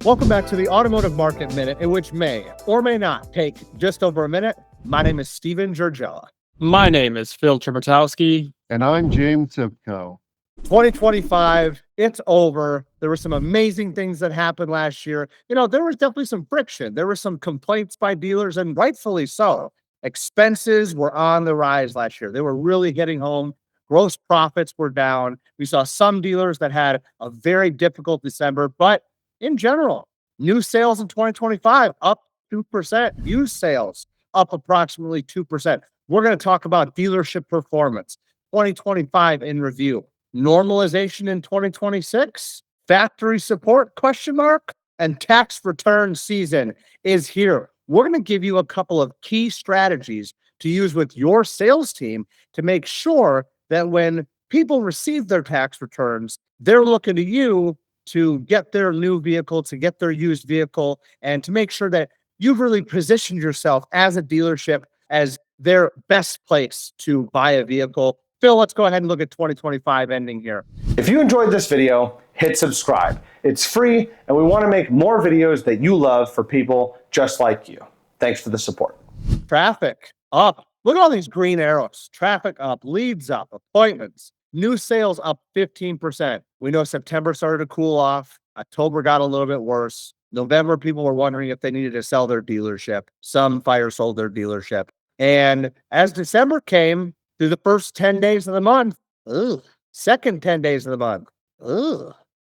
Welcome back to the Automotive Market Minute, in which may or may not take just over a minute. My name is Steven Georgella. My name is Phil Trematowski. And I'm James Sipko. 2025, it's over. There were some amazing things that happened last year. There was definitely some friction. There were some complaints by dealers, and rightfully so. Expenses were on the rise last year. They were really hitting home. Gross profits were down. We saw some dealers that had a very difficult December, but in general, new sales in 2025 up 2%, used sales up approximately 2%. We're going to talk about dealership performance, 2025 in review, normalization in 2026, factory support question mark, and tax return season is here. We're going to give you a couple of key strategies to use with your sales team to make sure that when people receive their tax returns, they're looking to you to get their new vehicle, to get their used vehicle, and to make sure that you've really positioned yourself as a dealership as their best place to buy a vehicle. Phil, let's go ahead and look at 2025 ending here. If you enjoyed this video, hit subscribe. It's free, and we want to make more videos that you love for people just like you. Thanks for the support. Traffic up. Look at all these green arrows. Traffic up, leads up, appointments. New sales up 15%. We know September started to cool off. October got a little bit worse. November, people were wondering if they needed to sell their dealership. Some fire sold their dealership. And as December came, through the first 10 days of the month, second 10 days of the month,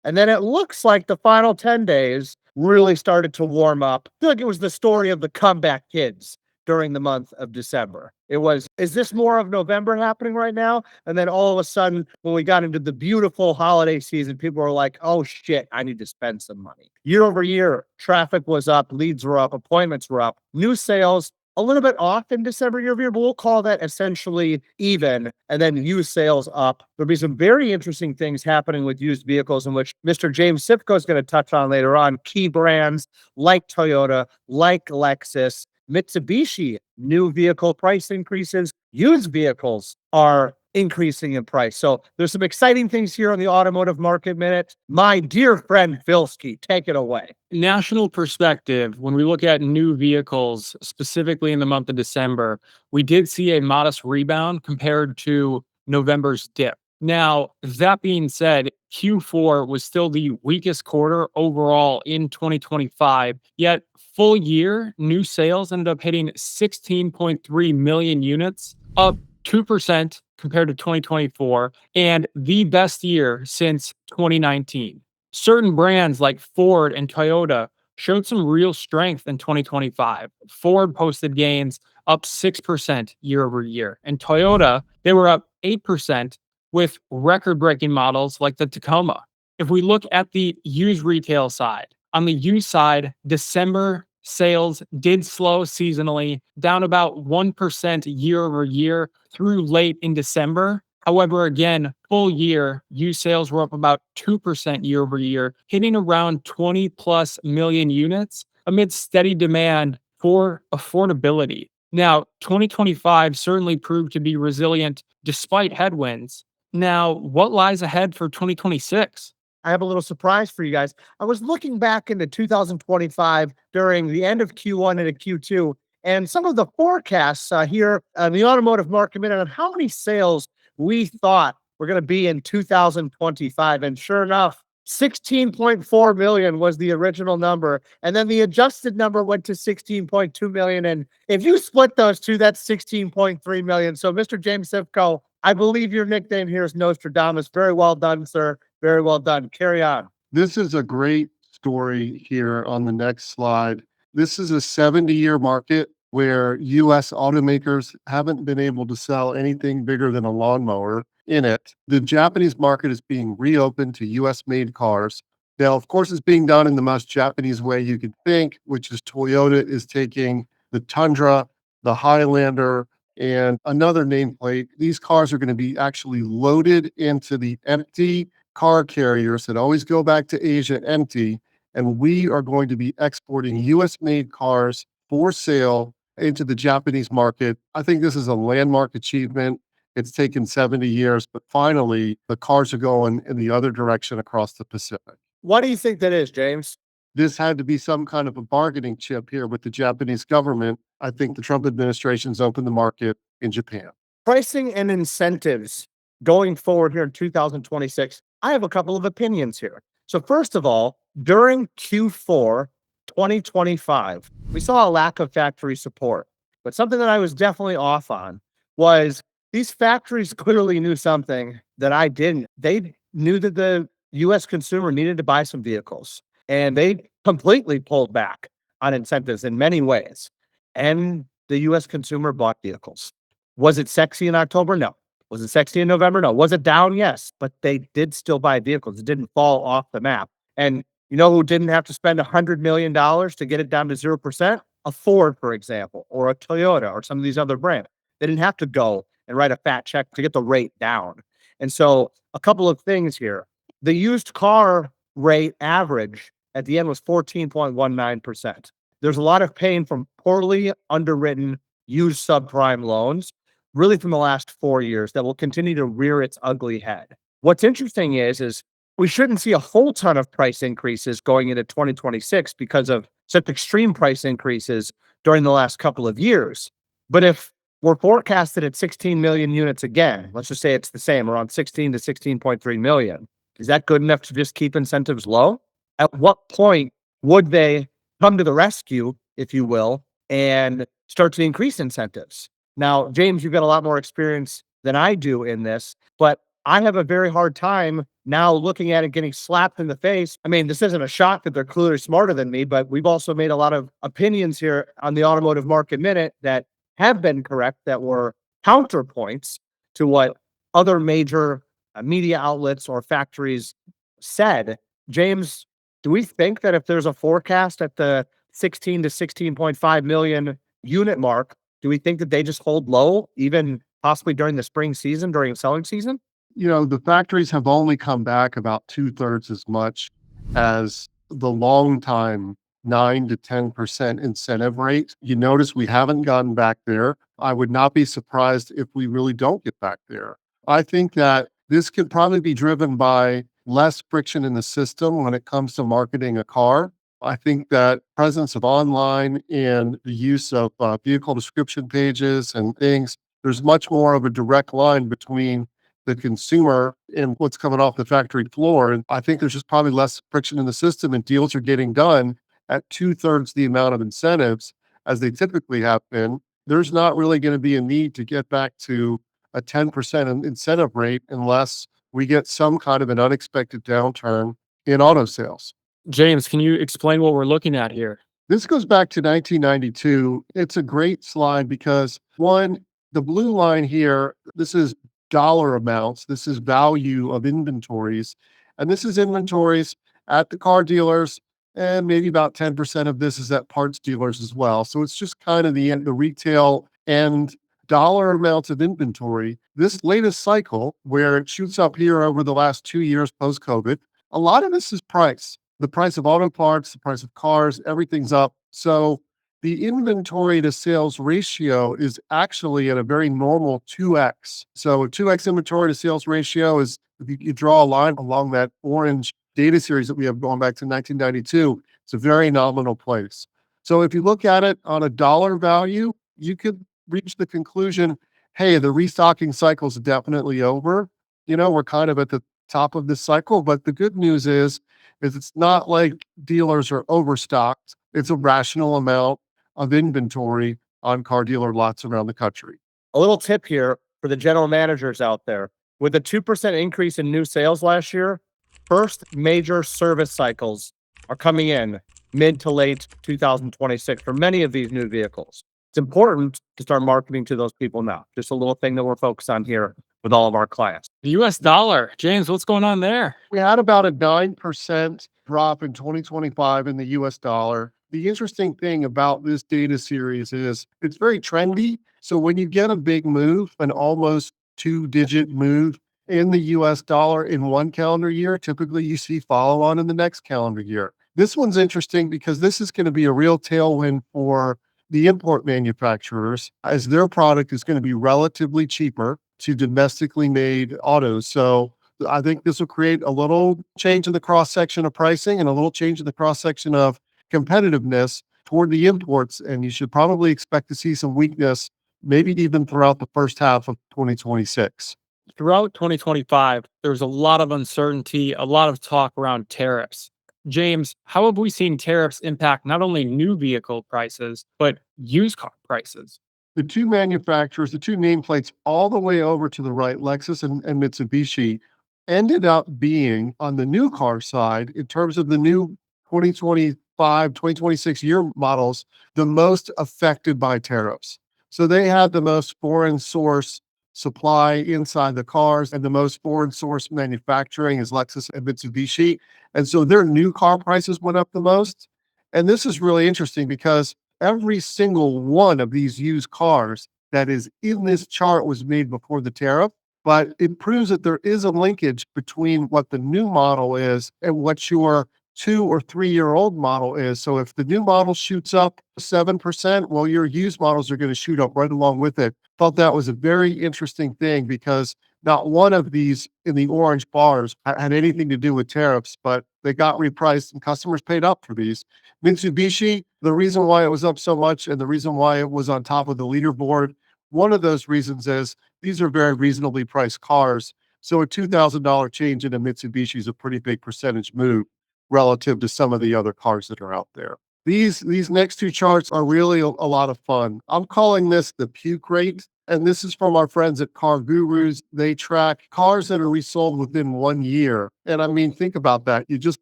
and then it looks like the final 10 days really started to warm up. I feel like it was the story of the comeback kids during the month of December. It was, is this more of November happening right now? And then all of a sudden, when we got into the beautiful holiday season, people were like, oh shit, I need to spend some money. Year over year, traffic was up, leads were up, appointments were up, new sales a little bit off in December year over year, but we'll call that essentially even. And then used sales up. There'll be some very interesting things happening with used vehicles, in which Mr. James Sipko is going to touch on later on. Key brands like Toyota, like Lexus, Mitsubishi, new vehicle price increases. Used vehicles are increasing in price. So there's some exciting things here on the Automotive Market Minute. My dear friend Vilsky, take it away. National perspective, when we look at new vehicles, specifically in the month of December, we did see a modest rebound compared to November's dip. Now, that being said, Q4 was still the weakest quarter overall in 2025, yet full year new sales ended up hitting 16.3 million units, up 2% compared to 2024, and the best year since 2019. Certain brands like Ford and Toyota showed some real strength in 2025. Ford posted gains up 6% year over year, and Toyota, they were up 8% with record-breaking models like the Tacoma. If we look at the used retail side, on the used side, December sales did slow seasonally, down about 1% year over year through late in December. However, again, full year, used sales were up about 2% year over year, hitting around 20 plus million units amid steady demand for affordability. Now, 2025 certainly proved to be resilient despite headwinds. Now, what lies ahead for 2026? I have a little surprise for you guys. I was looking back into 2025 during the end of Q1 into Q2, and some of the forecasts here on the Automotive Market Minute on how many sales we thought were going to be in 2025. And sure enough, 16.4 million was the original number. And then the adjusted number went to 16.2 million. And if you split those two, that's 16.3 million. So, Mr. James Sipko, I believe your nickname here is Nostradamus. Very well done, sir. Very well done. Carry on. This is a great story here on the next slide. This is a 70-year market where U.S. automakers haven't been able to sell anything bigger than a lawnmower in it. The Japanese market is being reopened to U.S.-made cars. Now, of course, it's being done in the most Japanese way you could think, which is Toyota is taking the Tundra, the Highlander, and another nameplate. These cars are going to be actually loaded into the empty car carriers that always go back to Asia empty. And we are going to be exporting US made cars for sale into the Japanese market. I think this is a landmark achievement. It's taken 70 years, but finally the cars are going in the other direction across the Pacific. What do you think that is, James? this had to be some kind of a bargaining chip here with the Japanese government. I think the Trump administration's opened the market in Japan. Pricing and incentives going forward here in 2026, I have a couple of opinions here. So, first of all, during Q4 2025, we saw a lack of factory support. But something that I was definitely off on was these factories clearly knew something that I didn't. They knew that the US consumer needed to buy some vehicles, and they completely pulled back on incentives in many ways. And the US consumer bought vehicles. Was it sexy in October? No. Was it sexy in November? No. Was it down? Yes. But they did still buy vehicles. It didn't fall off the map. And you know who didn't have to spend $100 million to get it down to 0%? A Ford, for example, or a Toyota or some of these other brands. They didn't have to go and write a fat check to get the rate down. And so, a couple of things here. The used car rate average at the end was 14.19%. There's a lot of pain from poorly underwritten used subprime loans really from the last 4 years that will continue to rear its ugly head. What's interesting is we shouldn't see a whole ton of price increases going into 2026 because of such extreme price increases during the last couple of years. But if we're forecasted at 16 million units again, let's just say it's the same, around 16 to 16.3 million, is that good enough to just keep incentives low? At what point would they come to the rescue, if you will, and start to increase incentives? Now, James, you've got a lot more experience than I do in this, but I have a very hard time now looking at it getting slapped in the face. I mean, this isn't a shock that they're clearly smarter than me, but we've also made a lot of opinions here on the Automotive Market Minute that have been correct, that were counterpoints to what other major media outlets or factories said. James, do we think that if there's a forecast at the 16 to 16.5 million unit mark, do we think that they just hold low, even possibly during the spring season, during selling season? The factories have only come back about 2/3 as much as the long time 9 to 10% incentive rate. You notice we haven't gotten back there. I would not be surprised if we really don't get back there. I think that this could probably be driven by less friction in the system when it comes to marketing a car. I think that presence of online and the use of vehicle description pages and things, there's much more of a direct line between the consumer and what's coming off the factory floor. And I think there's just probably less friction in the system and deals are getting done at 2/3 the amount of incentives as they typically have been. There's not really going to be a need to get back to a 10% incentive rate unless we get some kind of an unexpected downturn in auto sales. James, can you explain what we're looking at here? This goes back to 1992. It's a great slide because one, the blue line here, this is dollar amounts. This is value of inventories. And this is inventories at the car dealers. And maybe about 10% of this is at parts dealers as well. So it's just kind of the retail and dollar amounts of inventory. This latest cycle, where it shoots up here over the last 2 years post COVID, a lot of this is price. The price of auto parts, the price of cars, everything's up. So the inventory to sales ratio is actually at a very normal 2x. So a 2x inventory to sales ratio is, if you draw a line along that orange data series that we have going back to 1992, it's a very nominal place. So if you look at it on a dollar value, you could reach the conclusion, hey, the restocking cycle is definitely over. We're kind of at the top of this cycle, but the good news is it's not like dealers are overstocked. It's a rational amount of inventory on car dealer lots around the country. A little tip here for the general managers out there. With a 2% increase in new sales last year, first major service cycles are coming in mid to late 2026 for many of these new vehicles. It's important to start marketing to those people now. Just a little thing that we're focused on here with all of our clients. The US dollar. James, what's going on there? We had about a 9% drop in 2025 in the US dollar. The interesting thing about this data series is it's very trendy. So when you get a big move, an almost 2-digit move in the US dollar in one calendar year, typically you see follow on in the next calendar year. This one's interesting because this is going to be a real tailwind for the import manufacturers, as their product is going to be relatively cheaper to domestically made autos. So I think this will create a little change in the cross section of pricing and a little change in the cross section of competitiveness toward the imports. And you should probably expect to see some weakness, maybe even throughout the first half of 2026. Throughout 2025, there was a lot of uncertainty, a lot of talk around tariffs. James, how have we seen tariffs impact not only new vehicle prices, but used car prices? The two manufacturers, the two nameplates all the way over to the right, Lexus and Mitsubishi, ended up being on the new car side in terms of the new 2025, 2026 year models, the most affected by tariffs. So they had the most foreign source supply inside the cars and the most foreign source manufacturing is Lexus and Mitsubishi. And so their new car prices went up the most. And this is really interesting because every single one of these used cars that is in this chart was made before the tariff, but it proves that there is a linkage between what the new model is and what your 2 or 3 year old model is. So if the new model shoots up 7%, well, your used models are going to shoot up right along with it. Thought that was a very interesting thing because not one of these in the orange bars had anything to do with tariffs, but they got repriced and customers paid up for these. Mitsubishi, the reason why it was up so much and the reason why it was on top of the leaderboard, one of those reasons is these are very reasonably priced cars. So a $2,000 change in a Mitsubishi is a pretty big percentage move relative to some of the other cars that are out there. These next two charts are really a lot of fun. I'm calling this the puke rate. And this is from our friends at Car Gurus. They track cars that are resold within 1 year. And I mean, think about that. You just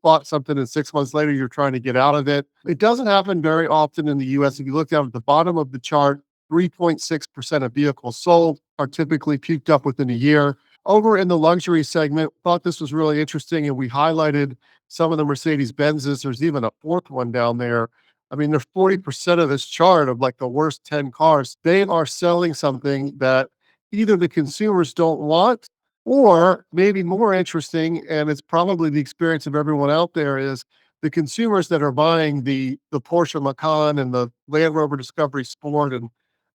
bought something and 6 months later, you're trying to get out of it. It doesn't happen very often in the US. If you look down at the bottom of the chart, 3.6% of vehicles sold are typically puked up within a year. Over in the luxury segment, thought this was really interesting. And we highlighted some of the Mercedes Benzes. There's even a fourth one down there. I mean, they're 40% of this chart of like the worst 10 cars. They are selling something that either the consumers don't want, or maybe more interesting, and it's probably the experience of everyone out there, is the consumers that are buying the Porsche Macan and the Land Rover Discovery Sport and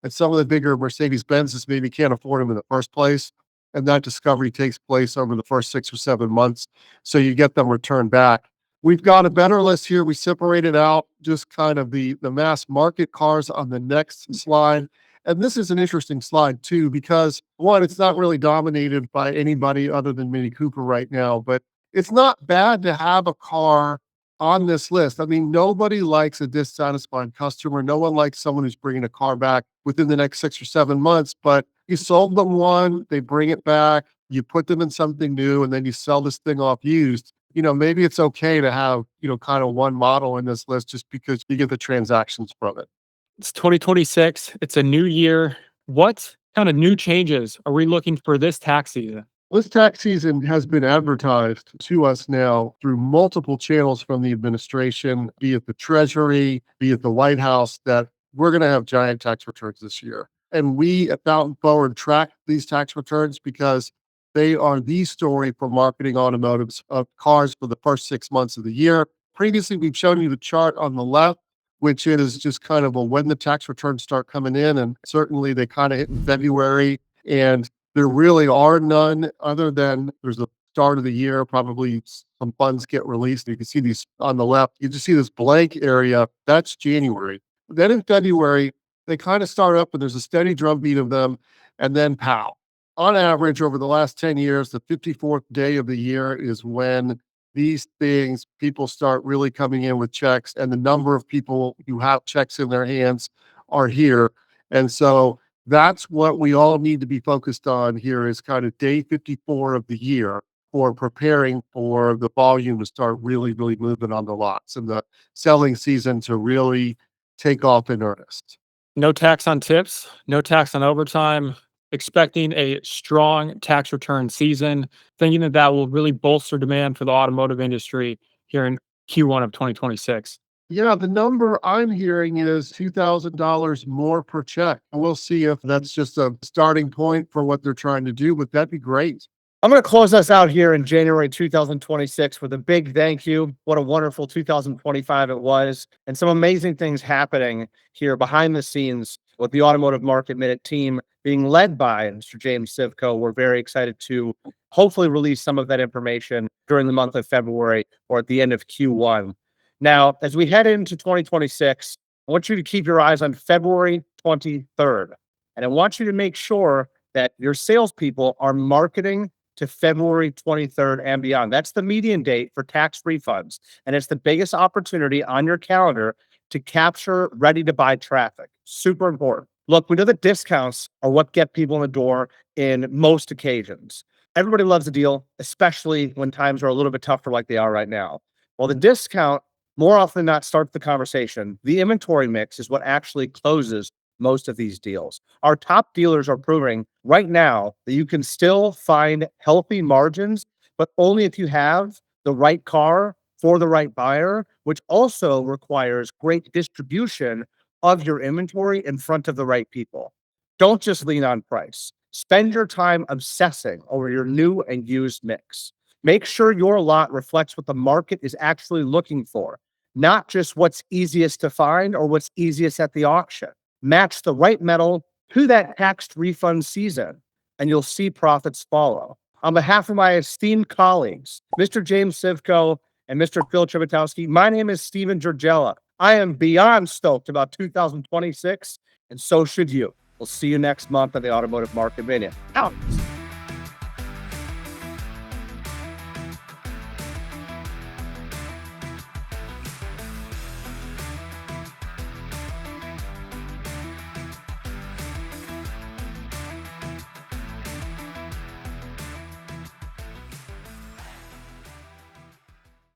some of the bigger Mercedes Benzes maybe can't afford them in the first place. And that discovery takes place over the first 6 or 7 months. So you get them returned back. We've got a better list here. We separated out just kind of the mass market cars on the next slide. And this is an interesting slide too, because one, it's not really dominated by anybody other than Mini Cooper right now, but it's not bad to have a car on this list. I mean, nobody likes a dissatisfied customer. No one likes someone who's bringing a car back within the next 6 or 7 months, but you sold them one, they bring it back, you put them in something new, and then you sell this thing off used. Maybe it's okay to have, kind of one model in this list just because you get the transactions from it. It's 2026. It's a new year. What kind of new changes are we looking for this tax season? This tax season has been advertised to us now through multiple channels from the administration, be it the Treasury, be it the White House, that we're going to have giant tax returns this year. And we at Fountain Forward track these tax returns because they are the story for marketing automotives of cars for the first 6 months of the year. Previously, we've shown you the chart on the left, which is just kind of when the tax returns start coming in. And certainly they kind of hit in February. And there really are none other than there's the start of the year, probably some funds get released. You can see these on the left. You just see this blank area. That's January. Then in February, they kind of start up and there's a steady drumbeat of them. And then pow. On average, over the last 10 years, the 54th day of the year is when these things, people start really coming in with checks, and the number of people who have checks in their hands are here. And so that's what we all need to be focused on here is kind of day 54 of the year for preparing for the volume to start really, really moving on the lots and the selling season to really take off in earnest. No tax on tips, no tax on overtime. Expecting a strong tax return season, thinking that will really bolster demand for the automotive industry here in Q1 of 2026. Yeah, the number I'm hearing is $2,000 more per check. And we'll see if that's just a starting point for what they're trying to do, but that'd be great. I'm going to close us out here in January 2026 with a big thank you. What a wonderful 2025 it was, and some amazing things happening here behind the scenes with the Automotive Market Minute team being led by Mr. James Sivko. We're very excited to hopefully release some of that information during the month of February or at the end of Q1. Now, as we head into 2026, I want you to keep your eyes on February 23rd. And I want you to make sure that your salespeople are marketing to February 23rd and beyond. That's the median date for tax refunds. And it's the biggest opportunity on your calendar to capture ready to buy traffic. Super important. Look, we know that discounts are what get people in the door in most occasions. Everybody loves a deal, especially when times are a little bit tougher like they are right now. Well, the discount more often than not starts the conversation. The inventory mix is what actually closes most of these deals. Our top dealers are proving right now that you can still find healthy margins, but only if you have the right car for the right buyer, which also requires great distribution of your inventory in front of the right people. Don't just lean on price. Spend your time obsessing over your new and used mix. Make sure your lot reflects what the market is actually looking for, not just what's easiest to find or what's easiest at the auction. Match the right metal to that tax refund season, and you'll see profits follow. On behalf of my esteemed colleagues, Mr. James Sivko and Mr. Phil Chibotowski, my name is Steven Georgella. I am beyond stoked about 2026, and so should you. We'll see you next month on the Automotive Market Minute. Out.